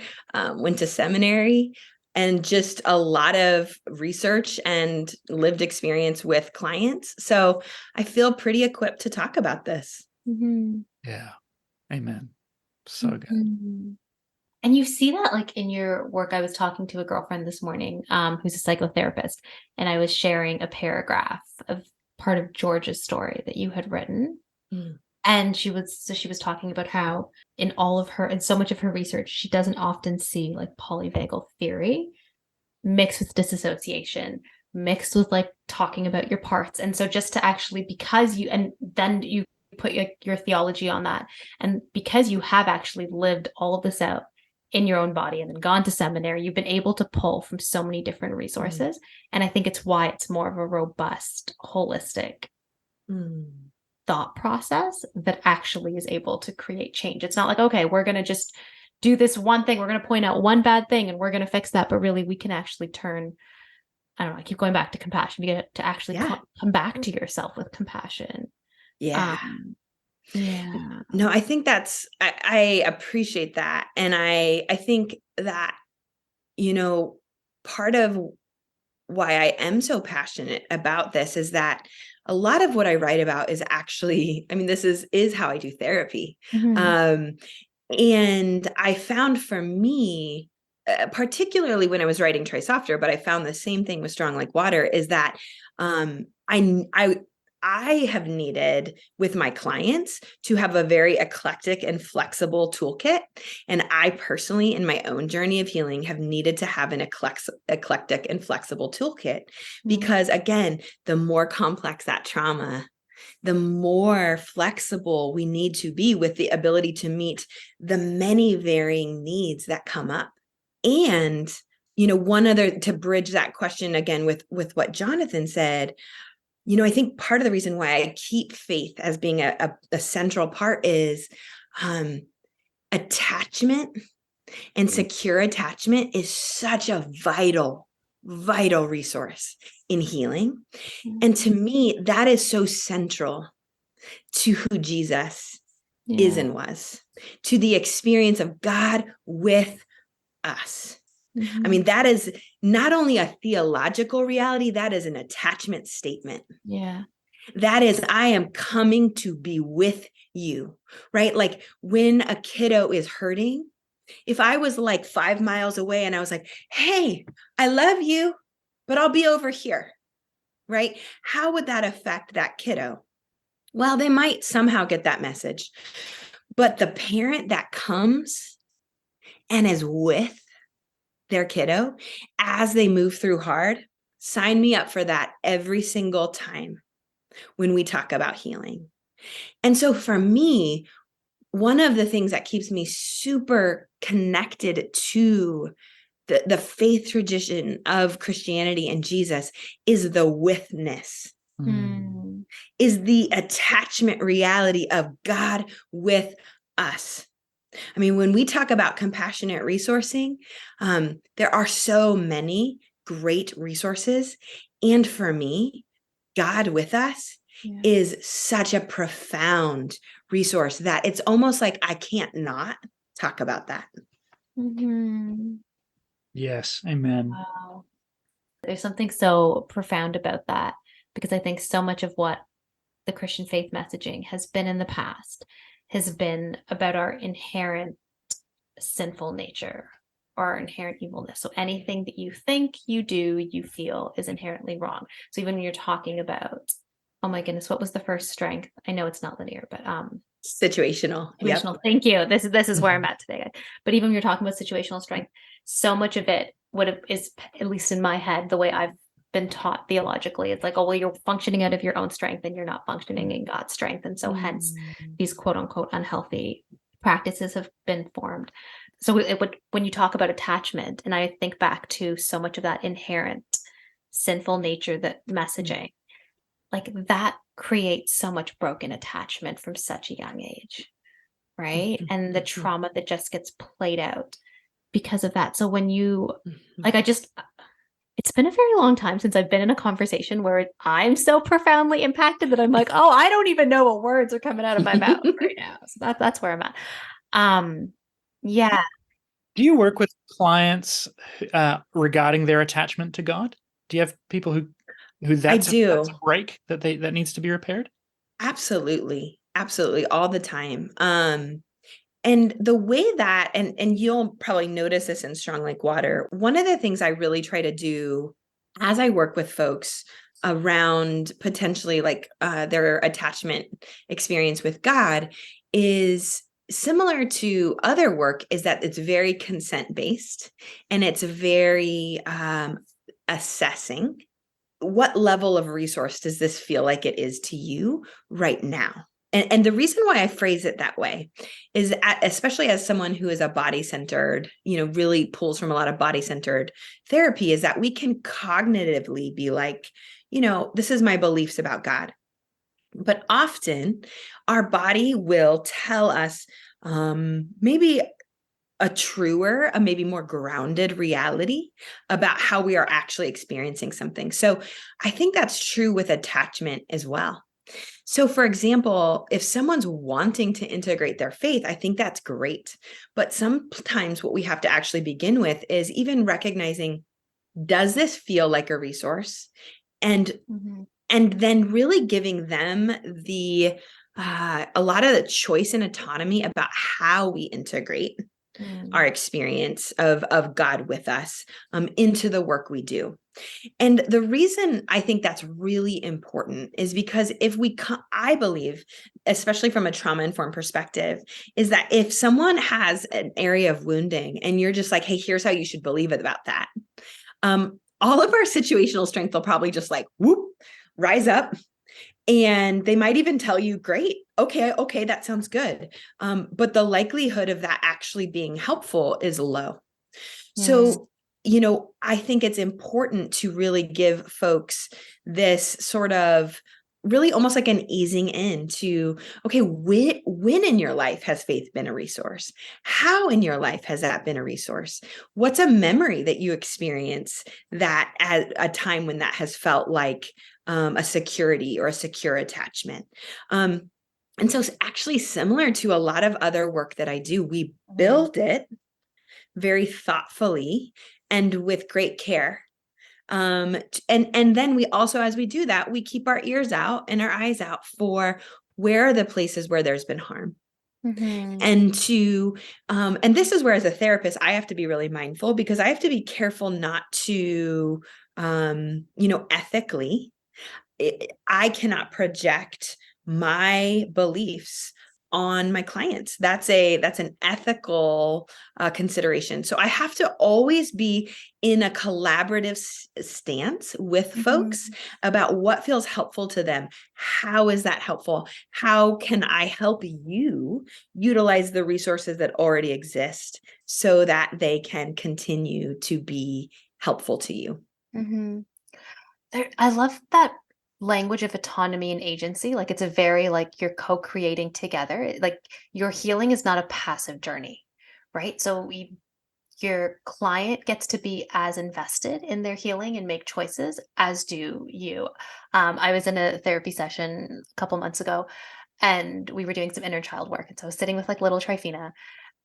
went to seminary, and just a lot of research and lived experience with clients. So I feel pretty equipped to talk about this. Yeah. Amen. So good. And you see that like in your work. I was talking to a girlfriend this morning who's a psychotherapist, and I was sharing a paragraph of part of George's story that you had written. And she was talking about how in so much of her research, she doesn't often see like polyvagal theory mixed with disassociation, mixed with like talking about your parts. And so just to actually, and then you put your theology on that, and because you have actually lived all of this out in your own body and then gone to seminary, you've been able to pull from so many different resources. And I think it's why it's more of a robust, holistic thought process that actually is able to create change. It's not like, okay, we're going to just do this one thing. We're going to point out one bad thing and we're going to fix that. But really, we can actually turn, I don't know, I keep going back to compassion. You get to actually come back to yourself with compassion. Yeah. No, I think I appreciate that. And I think that, part of why I am so passionate about this is that a lot of what I write about is actually, this is how I do therapy. And I found for me, particularly when I was writing Try Softer, but I found the same thing with Strong Like Water, is that I have needed with my clients to have a very eclectic and flexible toolkit. And I personally, in my own journey of healing, have needed to have an eclectic and flexible toolkit because, again, the more complex that trauma, the more flexible we need to be with the ability to meet the many varying needs that come up. And, one other, to bridge that question again with what Jonathan said, I think part of the reason why I keep faith as being a central part is attachment and secure attachment is such a vital resource in healing. And to me, that is so central to who Jesus is and was, to the experience of God with us. I mean, that is not only a theological reality, that is an attachment statement. Yeah. That is, I am coming to be with you, right? Like when a kiddo is hurting, if I was like 5 miles away and I was like, hey, I love you, but I'll be over here, right? How would that affect that kiddo? Well, they might somehow get that message, but the parent that comes and is with their kiddo as they move through hard, sign me up for that every single time when we talk about healing. And so for me, one of the things that keeps me super connected to the faith tradition of Christianity and Jesus is the withness, is the attachment reality of God with us. I mean, when we talk about compassionate resourcing, there are so many great resources. And for me, God with us is such a profound resource that it's almost like I can't not talk about that. Yes. Amen. Wow. There's something so profound about that, because I think so much of what the Christian faith messaging has been in the past has been about our inherent sinful nature or our inherent evilness. So anything that you think, you do, you feel is inherently wrong. So even when you're talking about, oh my goodness, what was the first strength? I know it's not linear, but situational. Situational. Yep. Thank you. This is where I'm at today. But even when you're talking about situational strength, so much of it is, at least in my head, the way I've been taught theologically, it's like, oh, well, you're functioning out of your own strength and you're not functioning in God's strength. And so hence these quote unquote unhealthy practices have been formed. So when you talk about attachment, and I think back to so much of that inherent sinful nature, that messaging, like that creates so much broken attachment from such a young age, right? And the trauma that just gets played out because of that. So when you, it's been a very long time since I've been in a conversation where I'm so profoundly impacted that I'm like, oh, I don't even know what words are coming out of my mouth right now. So that's where I'm at. Yeah. Do you work with clients regarding their attachment to God? Do you have people who that's a break that needs to be repaired? Absolutely. Absolutely. All the time. And the way that, and you'll probably notice this in Strong Like Water, one of the things I really try to do as I work with folks around potentially like their attachment experience with God is similar to other work, is that it's very consent-based and it's very assessing. What level of resource does this feel like it is to you right now? And the reason why I phrase it that way is especially as someone who is a body-centered, really pulls from a lot of body-centered therapy, is that we can cognitively be like, this is my beliefs about God. But often our body will tell us maybe a truer, a maybe more grounded reality about how we are actually experiencing something. So I think that's true with attachment as well. So for example, if someone's wanting to integrate their faith, I think that's great. But sometimes what we have to actually begin with is even recognizing, does this feel like a resource? And then really giving them a lot of the choice and autonomy about how we integrate our experience of God with us into the work we do. And the reason I think that's really important is because I believe, especially from a trauma-informed perspective, is that if someone has an area of wounding and you're just like, hey, here's how you should believe it about that, all of our situational strength will probably just like, whoop, rise up. And they might even tell you, great, okay, that sounds good. But the likelihood of that actually being helpful is low. So, I think it's important to really give folks this sort of really almost like an easing in to, okay, when in your life has faith been a resource? How in your life has that been a resource? What's a memory that you experience that at a time when that has felt like a security or a secure attachment? And so it's actually similar to a lot of other work that I do. We build it very thoughtfully and with great care. And then we also, as we do that, we keep our ears out and our eyes out for where are the places where there's been harm. And and this is where, as a therapist, I have to be really mindful, because I have to be careful not to, ethically, I cannot project my beliefs on my clients. That's an ethical consideration. So I have to always be in a collaborative stance with folks about what feels helpful to them. How is that helpful? How can I help you utilize the resources that already exist so that they can continue to be helpful to you? I love that language of autonomy and agency. Like, it's a very, like, you're co-creating together. Like, your healing is not a passive journey, right? So your client gets to be as invested in their healing and make choices as do you. I was in a therapy session a couple months ago, and we were doing some inner child work. And so I was sitting with like little Trifina,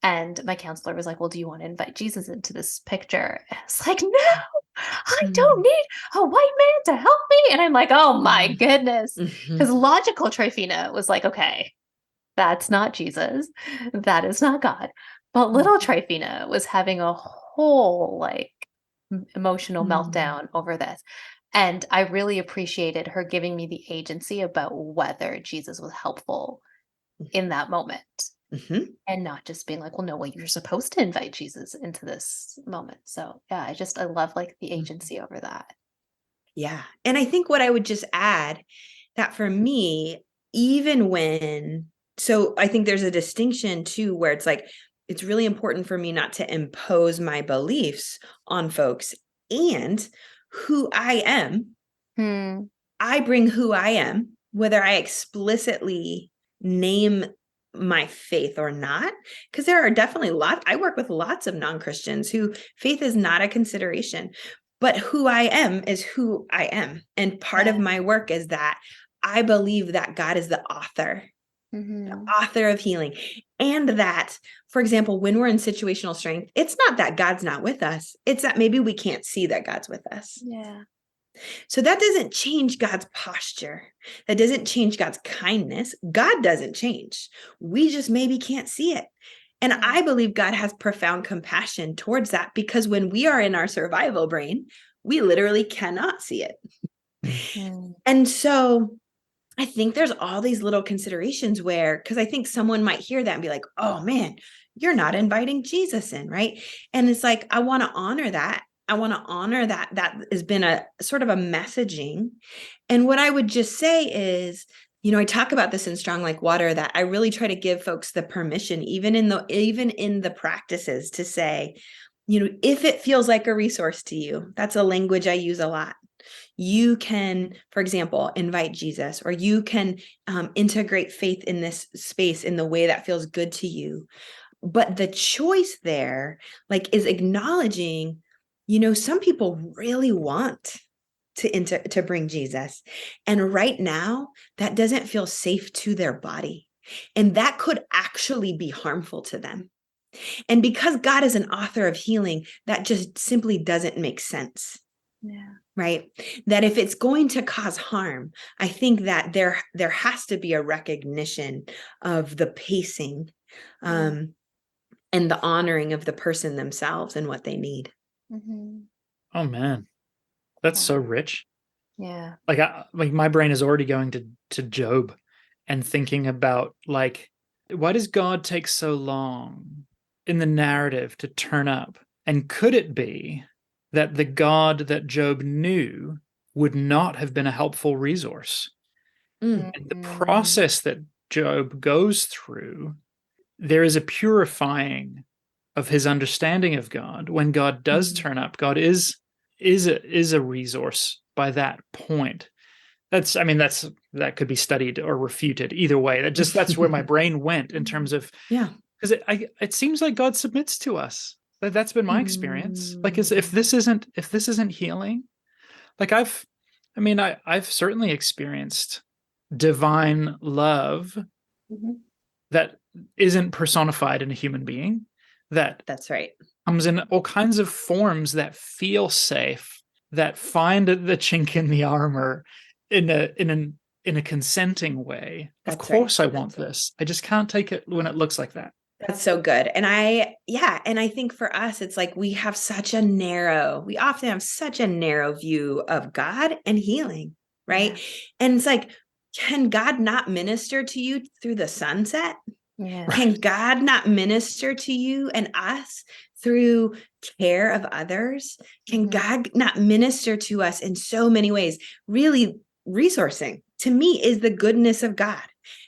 and my counselor was like, well, do you want to invite Jesus into this picture? And I was like, no, I don't need a white man to help me. And I'm like, oh my goodness. Because logical Trifina was like, okay, that's not Jesus. That is not God. But little Trifina was having a whole like emotional meltdown over this. And I really appreciated her giving me the agency about whether Jesus was helpful in that moment. And not just being like, well, no, well, you're supposed to invite Jesus into this moment. So yeah, I love like the agency over that. Yeah. And I think what I would just add, that for me, so I think there's a distinction too, where it's like, it's really important for me not to impose my beliefs on folks, and who I am. I bring who I am, whether I explicitly name my faith or not, because there are definitely I work with lots of non-Christians who faith is not a consideration, but who I am is who I am. And part of my work is that I believe that God is the author of healing. And that, for example, when we're in situational strength, it's not that God's not with us. It's that maybe we can't see that God's with us. Yeah. So that doesn't change God's posture. That doesn't change God's kindness. God doesn't change. We just maybe can't see it. And I believe God has profound compassion towards that, because when we are in our survival brain, we literally cannot see it. And so I think there's all these little considerations where, because I think someone might hear that and be like, oh man, you're not inviting Jesus in, right? And it's like, I want to honor that. I want to honor that has been a sort of a messaging. And what I would just say is, I talk about this in Strong Like Water, that I really try to give folks the permission, even in the practices, to say, if it feels like a resource to you, that's a language I use a lot. You can, for example, invite Jesus, or you can integrate faith in this space in the way that feels good to you. But the choice there, like, is acknowledging, some people really want to bring Jesus. And right now, that doesn't feel safe to their body. And that could actually be harmful to them. And because God is an author of healing, that just simply doesn't make sense. Yeah. Right? That if it's going to cause harm, I think that there has to be a recognition of the pacing and the honoring of the person themselves and what they need. Oh man, that's so rich. Yeah. Like my brain is already going to Job and thinking about, like, why does God take so long in the narrative to turn up? And could it be that the God that Job knew would not have been a helpful resource? Mm. And the process that Job goes through, there is a purifying of his understanding of God. When God does turn up, God is a resource by that point. That could be studied or refuted either way. That's where my brain went in terms of, Yeah. because it seems like God submits to us. That's been my experience. Like, if this isn't healing, like I've certainly experienced divine love that isn't personified in a human being, That's right. comes in all kinds of forms that feel safe, that find the chink in the armor in a consenting way. Of That's right. course I want this. I just can't take it when it looks like that. That's so good. And I think for us, it's like we often have such a narrow view of God and healing, right? Yeah. And it's like, can God not minister to you through the sunset? Yeah. Can God not minister to you and us through care of others? Can God not minister to us in so many ways? Really, resourcing to me is the goodness of God.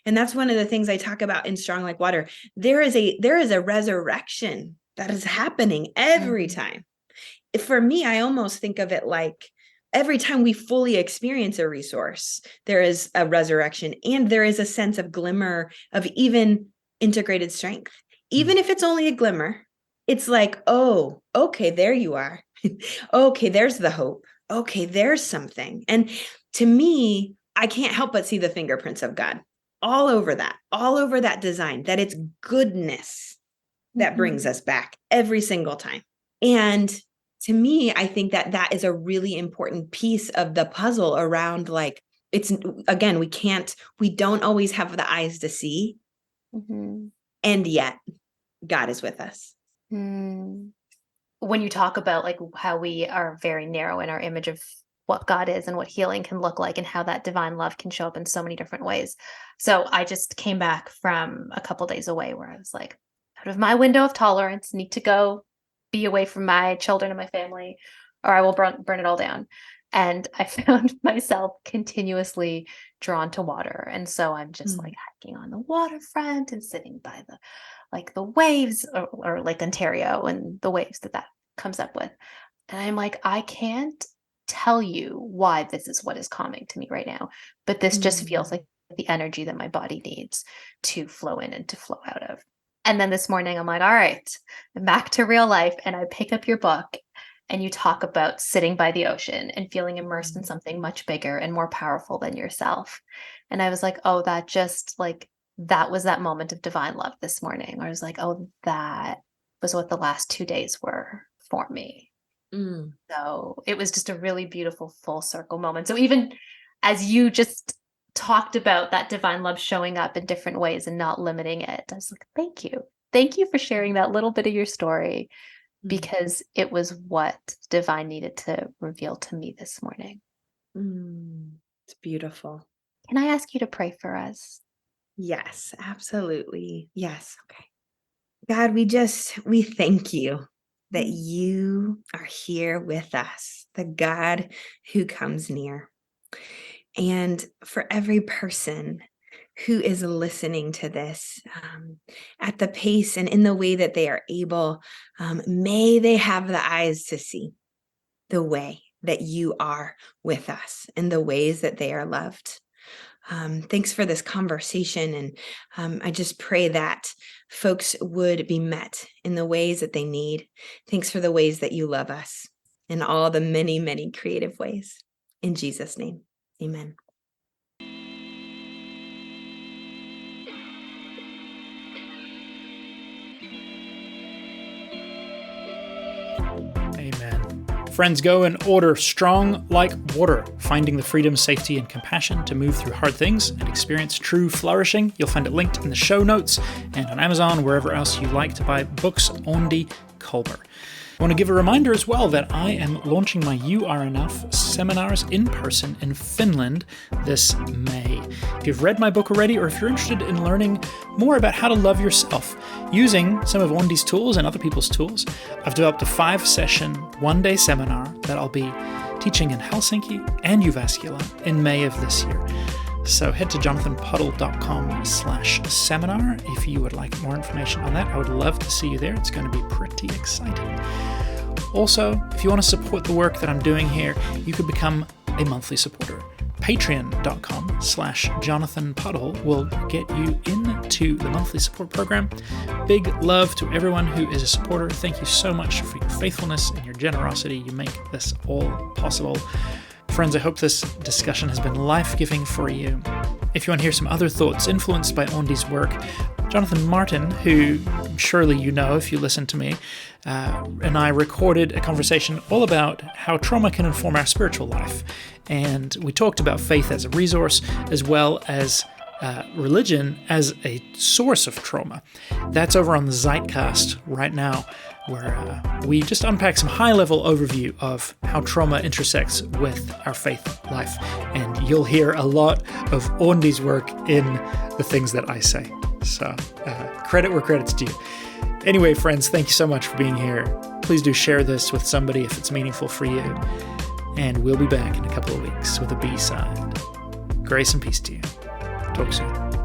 And that's one of the things I talk about in Strong Like Water. There is a resurrection that is happening every time. For me, I almost think of it like every time we fully experience a resource, there is a resurrection, and there is a sense of glimmer of even integrated strength. Even if it's only a glimmer, it's like, oh, okay, there you are. Okay, there's the hope. Okay, there's something. And to me, I can't help but see the fingerprints of God all over that design, that it's goodness that brings us back every single time. And to me, I think that is a really important piece of the puzzle around, like, it's, again, we don't always have the eyes to see. And yet God is with us. When you talk about like how we are very narrow in our image of what God is and what healing can look like and how that divine love can show up in so many different ways. So I just came back from a couple days away where I was like, out of my window of tolerance, need to go be away from my children and my family, or I will burn it all down. And I found myself continuously drawn to water. And so I'm just like hiking on the waterfront and sitting by the waves or Lake Ontario and the waves that comes up with. And I'm like, I can't tell you why this is what is calming to me right now, but this just feels like the energy that my body needs to flow in and to flow out of. And then this morning I'm like, all right, I'm back to real life. And I pick up your book and you talk about sitting by the ocean and feeling immersed in something much bigger and more powerful than yourself. And I was like, oh, that was that moment of divine love this morning. Where I was like, oh, that was what the last 2 days were for me. So it was just a really beautiful full circle moment. So even as you just talked about that divine love showing up in different ways and not limiting it, I was like, thank you. Thank you for sharing that little bit of your story, because it was what divine needed to reveal to me this morning. It's beautiful. Can I ask you to pray for us? Yes, absolutely. Yes. Okay. God, we thank you that you are here with us, the God who comes near. And for every person who is listening to this at the pace and in the way that they are able, may they have the eyes to see the way that you are with us and the ways that they are loved. Thanks for this conversation. And I just pray that folks would be met in the ways that they need. Thanks for the ways that you love us in all the many, many creative ways. In Jesus' name, amen. Amen. Friends, go and order Strong Like Water, Finding the Freedom, Safety, and Compassion to Move Through Hard Things and Experience True Flourishing. You'll find it linked in the show notes and on Amazon, wherever else you like to buy books. Aundi Kolber. I want to give a reminder as well that I am launching my You Are Enough seminars in person in Finland this May. If you've read my book already, or if you're interested in learning more about how to love yourself using some of Aundi's tools and other people's tools, I've developed a 5-session, 1-day seminar that I'll be teaching in Helsinki and Jyväskylä in May of this year. So head to jonathanpuddle.com/seminar if you would like more information on that. I would love to see you there. It's going to be pretty exciting. Also, if you want to support the work that I'm doing here, you could become a monthly supporter. Patreon.com/JonathanPuddle will get you into the monthly support program. Big love to everyone who is a supporter. Thank you so much for your faithfulness and your generosity. You make this all possible. Friends, I hope this discussion has been life-giving for you. If you want to hear some other thoughts influenced by Aundi's work, Jonathan Martin, who surely you know if you listen to me, and I recorded a conversation all about how trauma can inform our spiritual life. And we talked about faith as a resource, as well as religion as a source of trauma. That's over on the Zeitcast right now, where we just unpack some high-level overview of how trauma intersects with our faith life. And you'll hear a lot of Aundi's work in the things that I say. So credit where credit's due. Anyway, friends, thank you so much for being here. Please do share this with somebody if it's meaningful for you. And we'll be back in a couple of weeks with a B-side. Grace and peace to you. Talk soon.